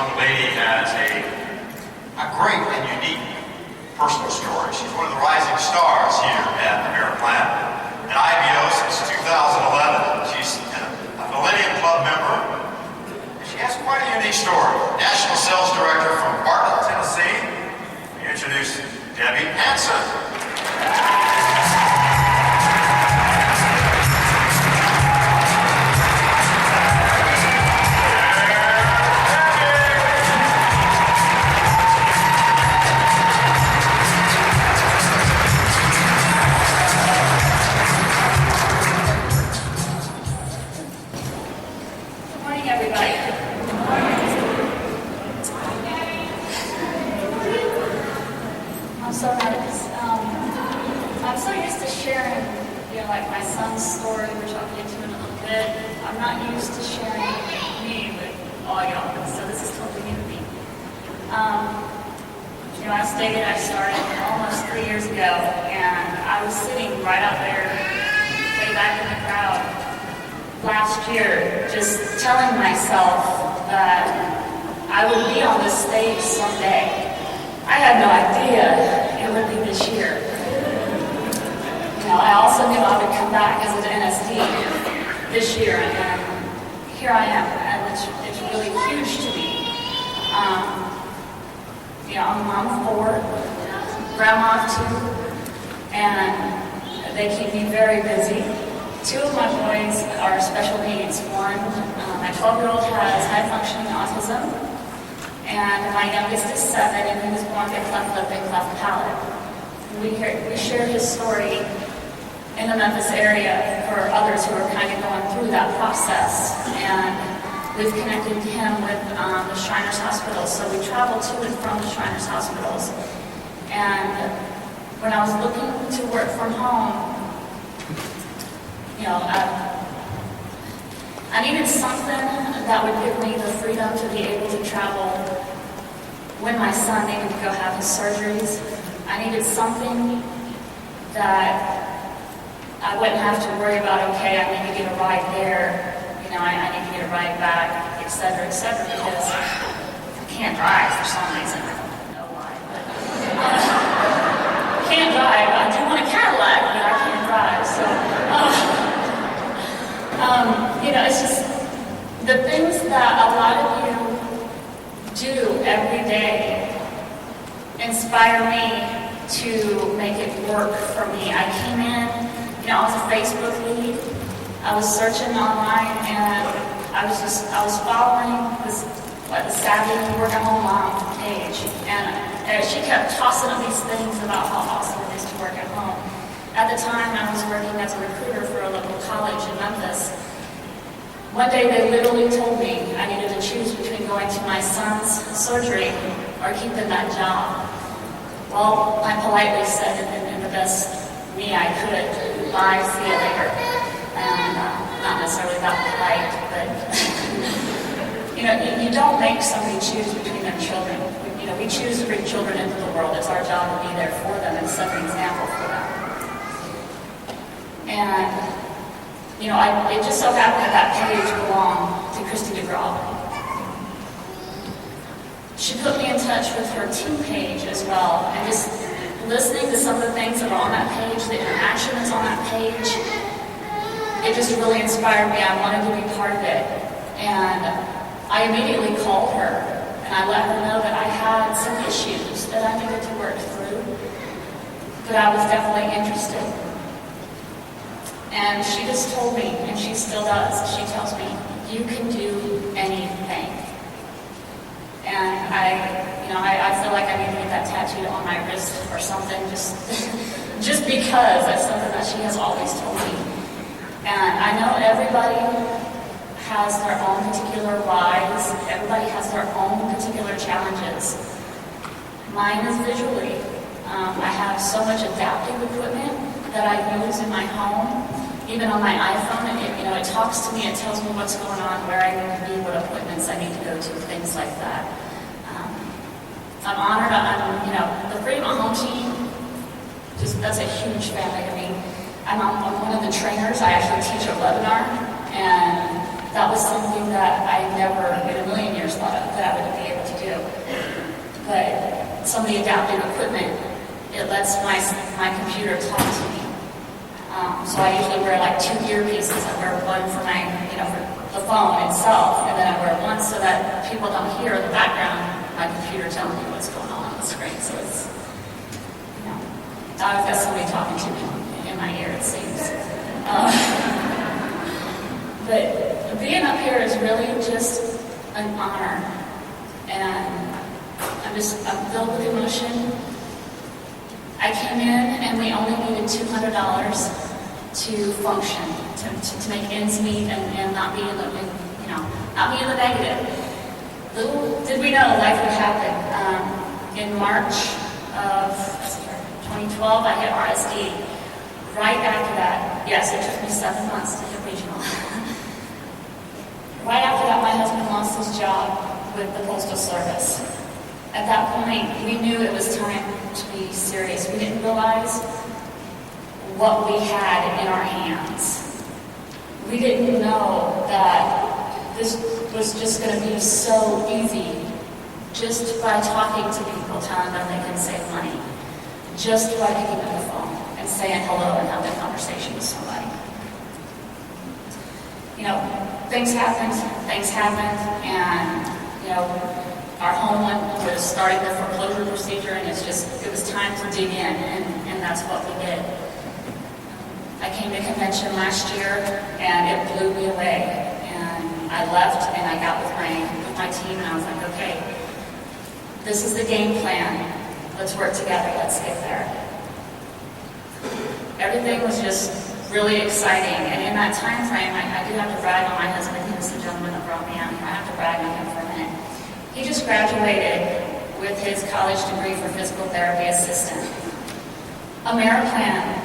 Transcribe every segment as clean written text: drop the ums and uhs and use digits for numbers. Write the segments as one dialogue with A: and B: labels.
A: young lady has a great and unique personal story. She's one of the rising stars here at Ameriplan and IBO since 2011. She's a Millennium Club member, and she has quite a unique story. National Sales Director from Bartlett, Tennessee. We introduce Debbie Hanson.
B: I'm so used to sharing, like my son's story, which I'll get to in a little bit. I'm not used to sharing me with all y'all, so this is totally new to me. As stated, I started almost 3 years ago, and I was sitting right out there, way back in the crowd, last year, just telling myself that I would be on this stage someday. I had no idea it would be this year. I also knew I would come back as an NSD this year, and here I am, and it's really huge to me. I'm mom of 4, grandma of 2, and they keep me very busy. 2 of my boys are special needs. One, my 12-year-old has high-functioning autism, and my youngest is 7, and he was born with cleft lip and cleft palate. We share his story in the Memphis area for others who are kind of going through that process, and we've connected him with the Shriners Hospitals, so we travel to and from the Shriners Hospitals. And when I was looking to work from home, I needed something that would give me the freedom to be able to travel when my son needed to go have his surgeries. I needed something that I wouldn't have to worry about, okay, I need to get a ride there, I need to get a ride back, et cetera, because I can't drive for some reason. I don't know why, but I can't drive. I do want a Cadillac, but I can't drive. So, it's just the things that a lot of you do every day inspire me to make it work for me. I came in, I was a Facebook lead. I was searching online, and I was following the Savvy Work at Home Mom page, and she kept tossing up these things about how awesome it is to work at home. At the time, I was working as a recruiter for a local college in Memphis. One day, they literally told me I needed to choose between going to my son's surgery or keeping that job. Well, I politely said in the best me I could, bye, see you later. And not necessarily that polite, but you don't make somebody choose between their children. We choose to bring children into the world. It's our job to be there for them and set an example for them. And it just so happened that page belonged to Christy DeGraw. She put me in touch with her team page as well, and just listening to some of the things that are on that page, the interaction that's on that page, it just really inspired me. I wanted to be part of it. And I immediately called her, and I let her know that I had some issues that I needed to work through, but I was definitely interested. And she just told me, and she still does, she tells me, you can do anything. And I feel like I need to get that tattooed on my wrist or something, just because that's something that she has always told me. And I know everybody has their own particular whys. Everybody has their own particular challenges. Mine is visually. I have so much adaptive equipment that I use in my home. Even on my iPhone, it talks to me, it tells me what's going on, where I need to be, what appointments I need to go to, things like that. I'm honored. The Freedom at Home team, that's a huge family to me. I'm one of the trainers. I actually teach a webinar, and that was something that I never in a million years thought that I would be able some of the adaptive equipment, it lets my computer talk to me. So I usually wear like 2 earpieces. I wear one for my, for the phone itself, and then I wear one so that people don't hear in the background my computer telling me what's going on the screen. So it's, I've got somebody talking to me in my ear, it seems. But being up here is really just an honor, and I'm filled with emotion. I came in and we only needed $200 to function, to make ends meet and not be in the, not be in the negative. Little did we know life would happen. In March of 2012, I hit RSD. Right after that, yes, it took me 7 months to hit regional. Right after that, my husband lost his job with the Postal Service. At that point, we knew it was time to be serious. We didn't realize what we had in our hands. We didn't know that this was just going to be so easy just by talking to people, telling them they can save money, just by picking up the phone and saying hello and having a conversation with somebody. Things happened, and, our home was starting the foreclosure procedure, and it was time to dig in, and that's what we did. I came to convention last year, and it blew me away, and I left, and I got with my team, and I was like, okay, this is the game plan. Let's work together. Let's get there. Everything was just really exciting, and in that time frame, I do have to brag on my husband. He was the gentleman that brought me out here. I have to brag on him for a minute. He just graduated with his college degree for physical therapy assistant. AmeriPlan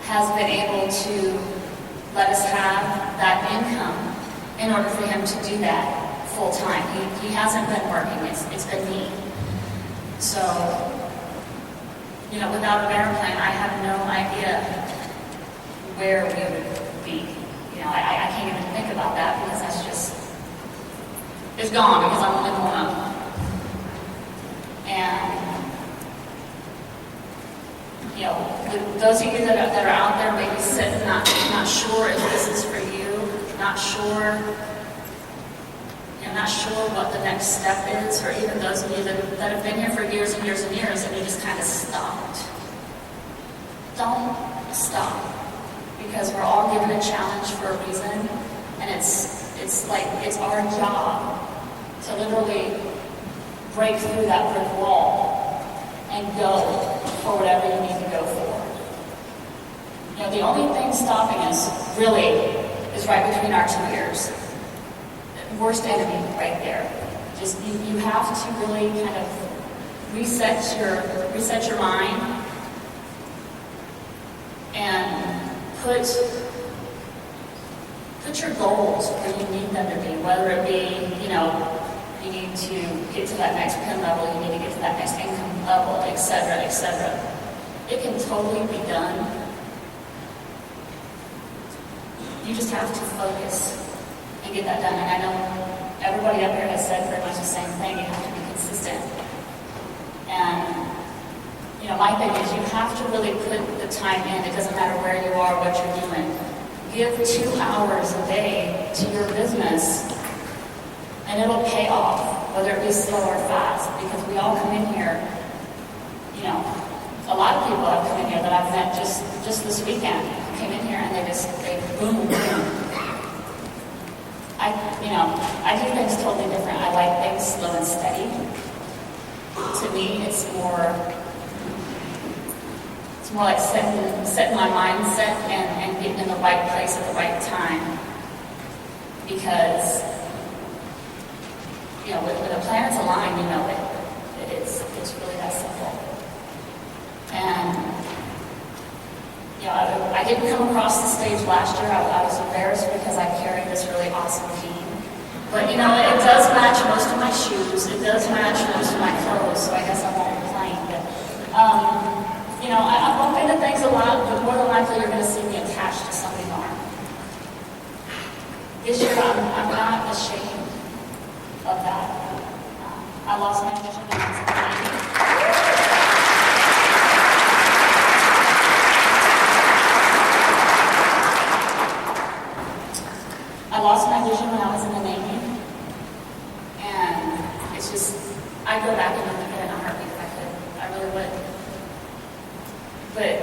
B: has been able to let us have that income in order for him to do that full time. He hasn't been working, it's been me. So, without AmeriPlan, I have no idea where we would be. I can't even think about that because that's just, it's gone because I'm only going up. And, those of you that are out there maybe sitting, not sure if this is for you, not sure what the next step is, or even those of you that have been here for years and years and years and you just kind of stopped. Don't stop, because we're all given a challenge for a reason, and it's our job to literally break through that brick wall and go for whatever you need to go for. The only thing stopping us really is right between our 2 ears. Worst enemy right there. Just you have to really kind of reset your mind and put your goals where you need them to be, whether it be, you need to get to that next PIN level, you need to get to that next income level, etc., etc. It can totally be done. You just have to focus and get that done. And I know everybody up here has said pretty much the same thing. You have to be consistent. And, my thing is you have to really put the time in. It doesn't matter where you are, what you're doing. Give 2 hours a day to your business, and it'll pay off, whether it be slow or fast, because we all come in here, a lot of people have come in here that I've met just this weekend, came in here and they boom. I do things totally different. I like things slow and steady. To me, it's more like setting my mindset and getting in the right place at the right time. Because, when the planets align, it's really that simple. And, I didn't come across the stage last year. I was embarrassed because I carried this really awesome team. But, it does match most of my shoes. It does match most of my clothes, so I guess I won't complain. But, I bump into things a lot, but more than likely you're going to see me attached to somebody's arm. This year, I'm not ashamed of that. I lost my vision when I was 9. I'd go back and look at it in a heartbeat if I could. I really would. But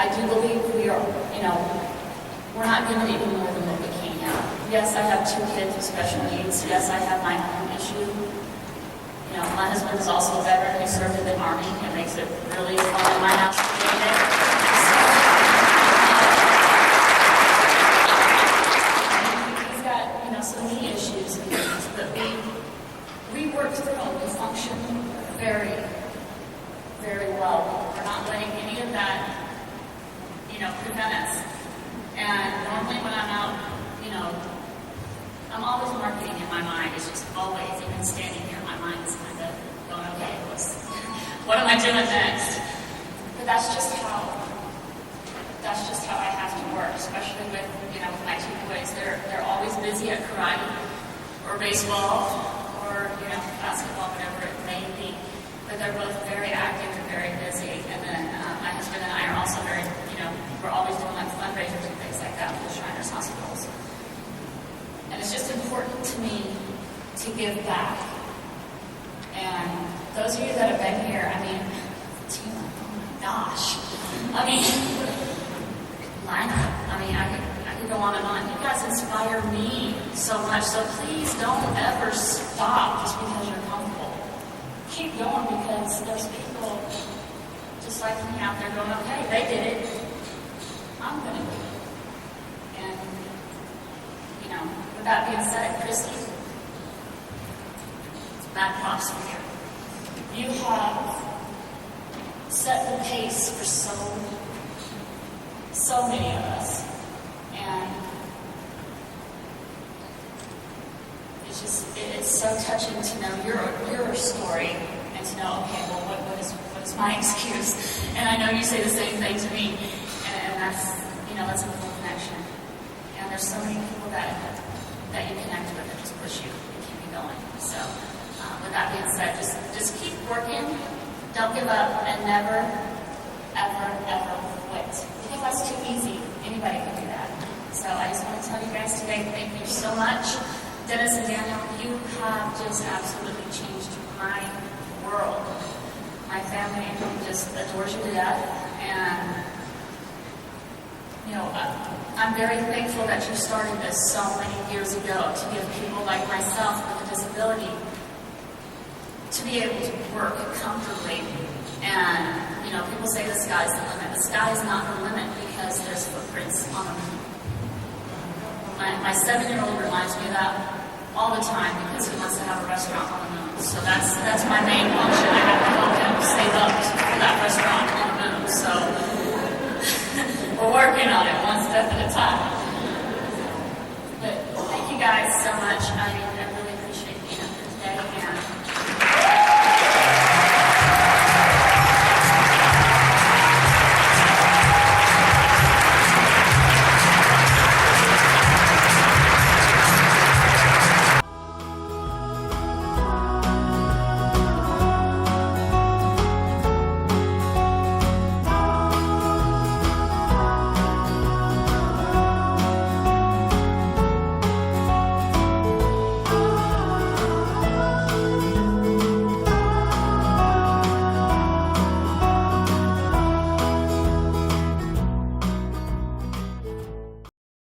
B: I do believe we are, we're not given any more than what we can have. Yes, I have 2 kids with special needs. Yes, I have my own issue. My husband is also a veteran who served in the Army. It makes it really fun in my house to be there. He's got, some knee issues and things, but we work through them. We function very, very well. We're not letting any of that, prevent us. And normally when I'm out, I'm always marketing in my mind. It's just always, even standing here, my mind is kind of going, okay, what am I doing next? But that's just how I have to work, especially with, my 2 boys. They're always busy at karate or baseball or, basketball, whatever it may be. But they're both very active and very busy. And then my husband and I are also very, we're always doing like fundraisers and things like that for the Shriners Hospitals. And it's just important to me to give back. And those of you that have been here, Tina, oh my gosh. I could go on and on. You guys inspire me so much. So please don't ever stop just because you're comfortable. Keep going because there's people just like me out there going, okay, they did it. I'm going to do it. And, with that being said, Christy, mad props for you. You have set the pace for so many of us. And it's so touching to know your story and to know, okay, well, what is my excuse? And I know you say the same thing to me. And that's a cool connection. And there's so many people that you connect with that just push you and keep you going. So, with that being said, just keep working, don't give up, and never, ever, ever quit. Because that's too easy. Anybody can do that. So I just want to tell you guys today, thank you so much. Dennis and Daniel, you have just absolutely changed my world. My family just adores you to death. And I'm very thankful that you started this so many years ago to give people like myself with a disability to be able to work comfortably. And, people say the sky's the limit. The sky is not the limit because there's footprints on the moon. My 7-year-old reminds me of that all the time because he wants to have a restaurant on the moon. So that's my